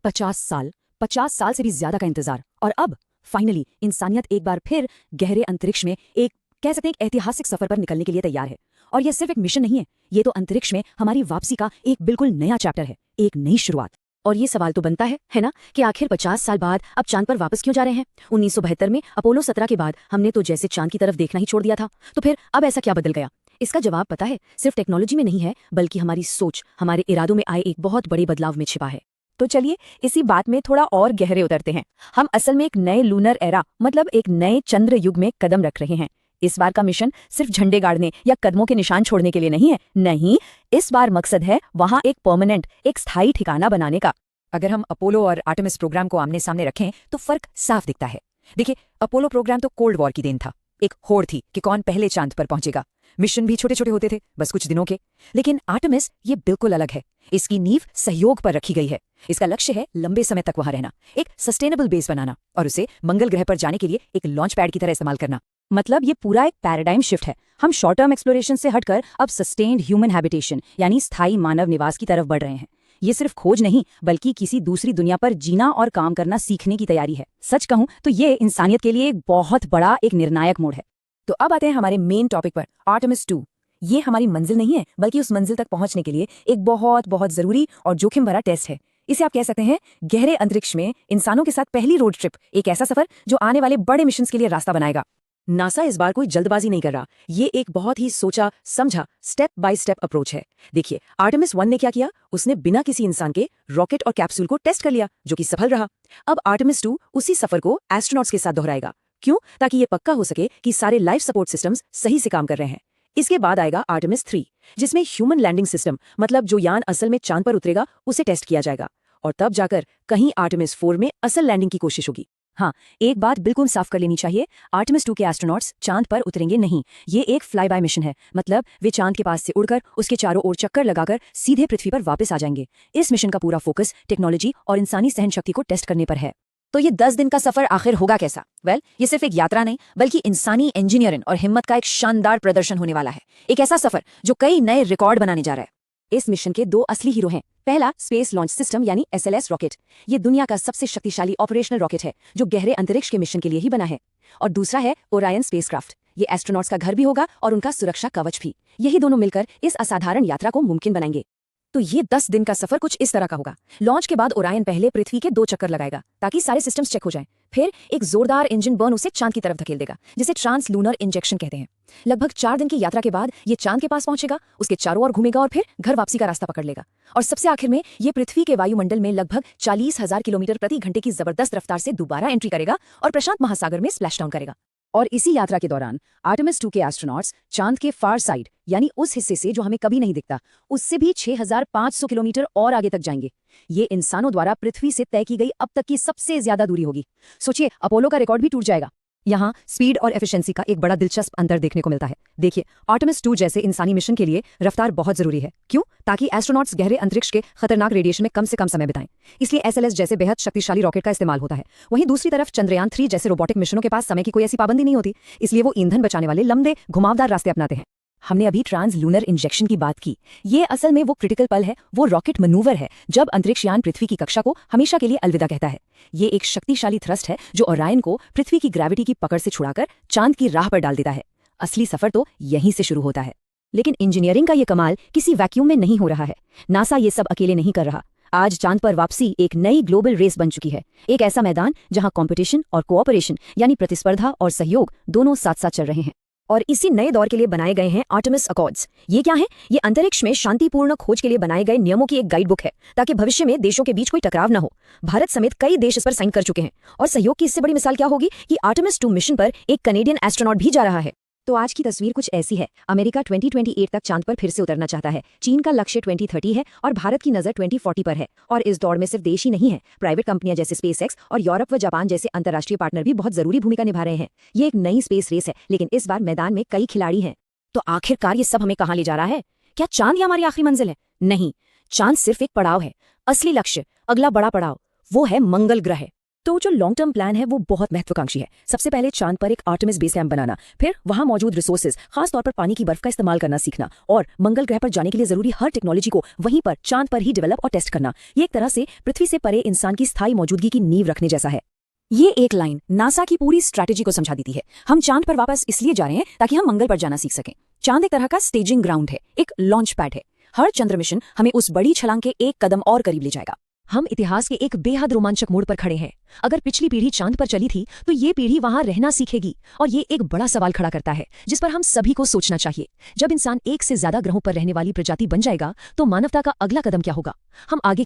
50 साल, 50 साल से भी ज्यादा का इंतजार, और अब फाइनली इंसानियत एक बार फिर गहरे अंतरिक्ष में एक कह सकते हैं एक ऐतिहासिक सफर पर निकलने के लिए तैयार है। और यह सिर्फ एक मिशन नहीं है, ये तो अंतरिक्ष में हमारी वापसी का एक बिल्कुल नया चैप्टर है, एक नई शुरुआत। और ये सवाल तो बनता है ना, कि आखिर 50 साल बाद अब चांद पर वापस क्यों जा रहे हैं। 1972 में अपोलो 17 के बाद हमने तो जैसे चांद की तरफ देखना ही छोड़ दिया था, तो फिर अब ऐसा क्या बदल गया। इसका जवाब पता है, सिर्फ टेक्नोलॉजी में नहीं है, बल्कि हमारी सोच, हमारे इरादों में आए एक बहुत बड़े बदलाव में छिपा है। तो चलिए इसी बात में थोड़ा और गहरे उतरते हैं। हम असल में एक नए लूनर एरा, मतलब एक नए चंद्र युग में कदम रख रहे हैं। इस बार का मिशन सिर्फ झंडे गाड़ने या कदमों के निशान छोड़ने के लिए नहीं है, नहीं, इस बार मकसद है वहां एक परमानेंट, एक स्थायी ठिकाना बनाने का। अगर हम अपोलो और आर्टेमिस प्रोग्राम को आमने सामने रखें तो फर्क साफ दिखता है। देखिए, अपोलो प्रोग्राम तो कोल्ड वॉर की देन था, एक होड़ थी कि कौन पहले चांद पर पहुंचेगा। मिशन भी छोटे छोटे होते थे, बस कुछ दिनों के। लेकिन आर्टेमिस ये बिल्कुल अलग है। इसकी नींव सहयोग पर रखी गई है। इसका लक्ष्य है लंबे समय तक वहां रहना, एक सस्टेनेबल बेस बनाना और उसे मंगल ग्रह पर जाने के लिए एक लॉन्च पैड की तरह इस्तेमाल करना। मतलब ये पूरा एक पैराडाइम शिफ्ट है। हम शॉर्ट टर्म एक्सप्लोरेशन से हटकर अब सस्टेन्ड ह्यूमन हैबिटेशन यानी स्थायी मानव निवास की तरफ बढ़ रहे हैं। ये सिर्फ खोज नहीं, बल्कि किसी दूसरी दुनिया पर जीना और काम करना सीखने की तैयारी है। सच कहूं तो ये इंसानियत के लिए एक बहुत बड़ा, एक निर्णायक मोड़ है। तो अब आते हैं हमारे मेन टॉपिक पर, आर्टेमिस 2। ये हमारी मंजिल नहीं है, बल्कि उस मंजिल तक पहुंचने के लिए एक बहुत बहुत जरूरी और जोखिम भरा टेस्ट है। इसे आप कह सकते हैं गहरे अंतरिक्ष में इंसानों के साथ पहली रोड ट्रिप, एक ऐसा सफर जो आने वाले बड़े मिशन के लिए रास्ता बनाएगा। नासा इस बार कोई जल्दबाजी नहीं कर रहा। ये एक बहुत ही सोचा समझा स्टेप बाय स्टेप अप्रोच है। देखिए, आर्टेमिस 1 ने क्या किया, उसने बिना किसी इंसान के रॉकेट और कैप्सूल को टेस्ट कर लिया, जो कि सफल रहा। अब आर्टेमिस 2 उसी सफर को एस्ट्रोनॉट्स के साथ दोहराएगा। क्यों? ताकि ये पक्का हो सके कि सारे लाइफ सपोर्ट सिस्टम्स सही से काम कर रहे हैं। इसके बाद आएगा आर्टेमिस 3, जिसमें ह्यूमन लैंडिंग सिस्टम, मतलब जो यान असल में चांद पर उतरेगा, उसे टेस्ट किया जाएगा। और तब जाकर कहीं आर्टेमिस 4 में असल लैंडिंग की कोशिश होगी। हाँ, एक बात बिल्कुल साफ कर लेनी चाहिए, आर्टेमिस 2 के एस्ट्रोनॉट्स चांद पर उतरेंगे नहीं। ये एक फ्लाई बाय मिशन है, मतलब वे चांद के पास से उड़कर उसके चारों ओर चक्कर लगाकर सीधे पृथ्वी पर वापस आ जाएंगे। इस मिशन का पूरा फोकस टेक्नोलॉजी और इंसानी सहन शक्ति को टेस्ट करने पर है। तो ये 10 दिन का सफर आखिर होगा कैसा? ये सिर्फ एक यात्रा नहीं, बल्कि इंसानी इंजीनियरिंग और हिम्मत का एक शानदार प्रदर्शन होने वाला है। एक ऐसा सफर जो कई नए रिकॉर्ड बनाने जा रहा है। इस मिशन के 2 असली हीरो हैं। पहला, स्पेस लॉन्च सिस्टम यानी SLS रॉकेट। ये दुनिया का सबसे शक्तिशाली ऑपरेशनल रॉकेट है, जो गहरे अंतरिक्ष के मिशन के लिए ही बना है। और दूसरा है ओरायन स्पेसक्राफ्ट। ये एस्ट्रोनॉट्स का घर भी होगा और उनका सुरक्षा कवच भी। यही दोनों मिलकर इस असाधारण यात्रा को मुमकिन बनाएंगे। तो ये 10 दिन का सफर कुछ इस तरह का होगा। लॉन्च के बाद ओरायन पहले पृथ्वी के 2 चक्कर लगाएगा, ताकि सारे सिस्टम्स चेक हो जाएं। फिर एक जोरदार इंजन बर्न उसे चांद की तरफ धकेल देगा, जिसे ट्रांस लूनर इंजेक्शन कहते हैं। लगभग 4 दिन की यात्रा के बाद ये चांद के पास पहुंचेगा, उसके चारों ओर घूमेगा और फिर घर वापसी का रास्ता पकड़ लेगा। और सबसे आखिर में ये पृथ्वी के वायुमंडल में लगभग 40,000 किलोमीटर प्रति घंटे की जबरदस्त रफ्तार से दोबारा एंट्री करेगा और प्रशांत महासागर में स्प्लैश डाउन करेगा। और इसी यात्रा के दौरान आर्टेमिस 2 के एस्ट्रोनॉट्स चांद के फार साइड, यानी उस हिस्से से जो हमें कभी नहीं दिखता, उससे भी 6,500 किलोमीटर और आगे तक जाएंगे। ये इंसानों द्वारा पृथ्वी से तय की गई अब तक की सबसे ज्यादा दूरी होगी। सोचिए, अपोलो का रिकॉर्ड भी टूट जाएगा। यहाँ स्पीड और एफिशिएंसी का एक बड़ा दिलचस्प अंतर देखने को मिलता है। देखिए, आर्टेमिस 2 जैसे इंसानी मिशन के लिए रफ्तार बहुत जरूरी है। क्यों? ताकि एस्ट्रोनॉट्स गहरे अंतरिक्ष के खतरनाक रेडिएशन में कम से कम समय बिताएं। इसलिए SLS जैसे बेहद शक्तिशाली रॉकेट का इस्तेमाल होता है। वहीं दूसरी तरफ चंद्रयान 3 जैसे रोबोटिक मिशनों के पास समय की कोई ऐसी पाबंदी नहीं होती, इसलिए वो ईंधन बचाने वाले लंबे घुमावदार रास्ते अपनाते हैं। हमने अभी ट्रांस लूनर इंजेक्शन की बात की। ये असल में वो क्रिटिकल पल है, वो रॉकेट मनूवर है, जब अंतरिक्षयान पृथ्वी की कक्षा को हमेशा के लिए अलविदा कहता है। ये एक शक्तिशाली थ्रस्ट है जो ओरायन को पृथ्वी की ग्रेविटी की पकड़ से छुड़ाकर चांद की राह पर डाल देता है। असली सफर तो यहीं से शुरू होता है। लेकिन इंजीनियरिंग का ये कमाल किसी वैक्यूम में नहीं हो रहा है। नासा ये सब अकेले नहीं कर रहा। आज चांद पर वापसी एक नई ग्लोबल रेस बन चुकी है। एक ऐसा मैदान जहां कंपटीशन और कोऑपरेशन यानी प्रतिस्पर्धा और सहयोग दोनों साथ साथ चल रहे हैं। और इसी नए दौर के लिए बनाए गए हैं आर्टेमिस अकॉर्ड्स। ये क्या है? ये अंतरिक्ष में शांतिपूर्ण खोज के लिए बनाए गए नियमों की एक गाइड बुक है, ताकि भविष्य में देशों के बीच कोई टकराव न हो। भारत समेत कई देश इस पर साइन कर चुके हैं। और सहयोग की इससे बड़ी मिसाल क्या होगी कि आर्टेमिस 2 मिशन पर एक कनेडियन एस्ट्रोनॉट भी जा रहा है। तो आज की तस्वीर कुछ ऐसी है। अमेरिका 2028 तक चांद पर फिर से उतरना चाहता है। चीन का लक्ष्य 2030 है और भारत की नजर 2040 पर है। और इस दौड़ में सिर्फ देश ही नहीं है, प्राइवेट कंपनियां जैसे SpaceX और यूरोप व जापान जैसे अंतर्राष्ट्रीय पार्टनर भी बहुत जरूरी भूमिका निभा रहे हैं। ये एक नई स्पेस रेस है, लेकिन इस बार मैदान में कई खिलाड़ी हैं। तो आखिरकार ये सब हमें कहाँ ले जा रहा है? क्या चांद ही हमारी आखिरी मंजिल है? नहीं, चांद सिर्फ एक पड़ाव है। असली लक्ष्य, अगला बड़ा पड़ाव, वो है मंगल ग्रह। तो जो लॉन्ग टर्म प्लान है वो बहुत महत्वाकांक्षी है। सबसे पहले चांद पर एक आर्टेमिस बेस कैंप बनाना, फिर वहां मौजूद रिसोर्सेज, खास तौर पर पानी की बर्फ का इस्तेमाल करना सीखना, और मंगल ग्रह पर जाने के लिए जरूरी हर टेक्नोलॉजी को वहीं पर चांद पर ही डेवलप और टेस्ट करना। ये एक तरह से पृथ्वी से परे इंसान की स्थायी मौजूदगी की नींव रखने जैसा है। ये एक लाइन नासा की पूरी स्ट्रैटेजी को समझा देती है। हम चांद पर वापस इसलिए जा रहे हैं ताकि हम मंगल पर जाना सीख सकें। चांद एक तरह का स्टेजिंग ग्राउंड है, एक लॉन्च पैड है। हर चंद्र मिशन हमें उस बड़ी छलांग के एक कदम और करीब ले जाएगा। हम इतिहास के एक बेहद रोमांचक मोड़ पर खड़े हैं। अगर पिछली पीढ़ी चांद पर चली थी तो ये पीढ़ी वहां रहना सीखेगी, और ये एक बड़ा सवाल खड़ा करता है जिस पर हम सभी को सोचना चाहिए। जब इंसान एक से ज्यादा ग्रहों पर रहने वाली प्रजाति बन जाएगा तो मानवता का अगला कदम क्या होगा? हम आगे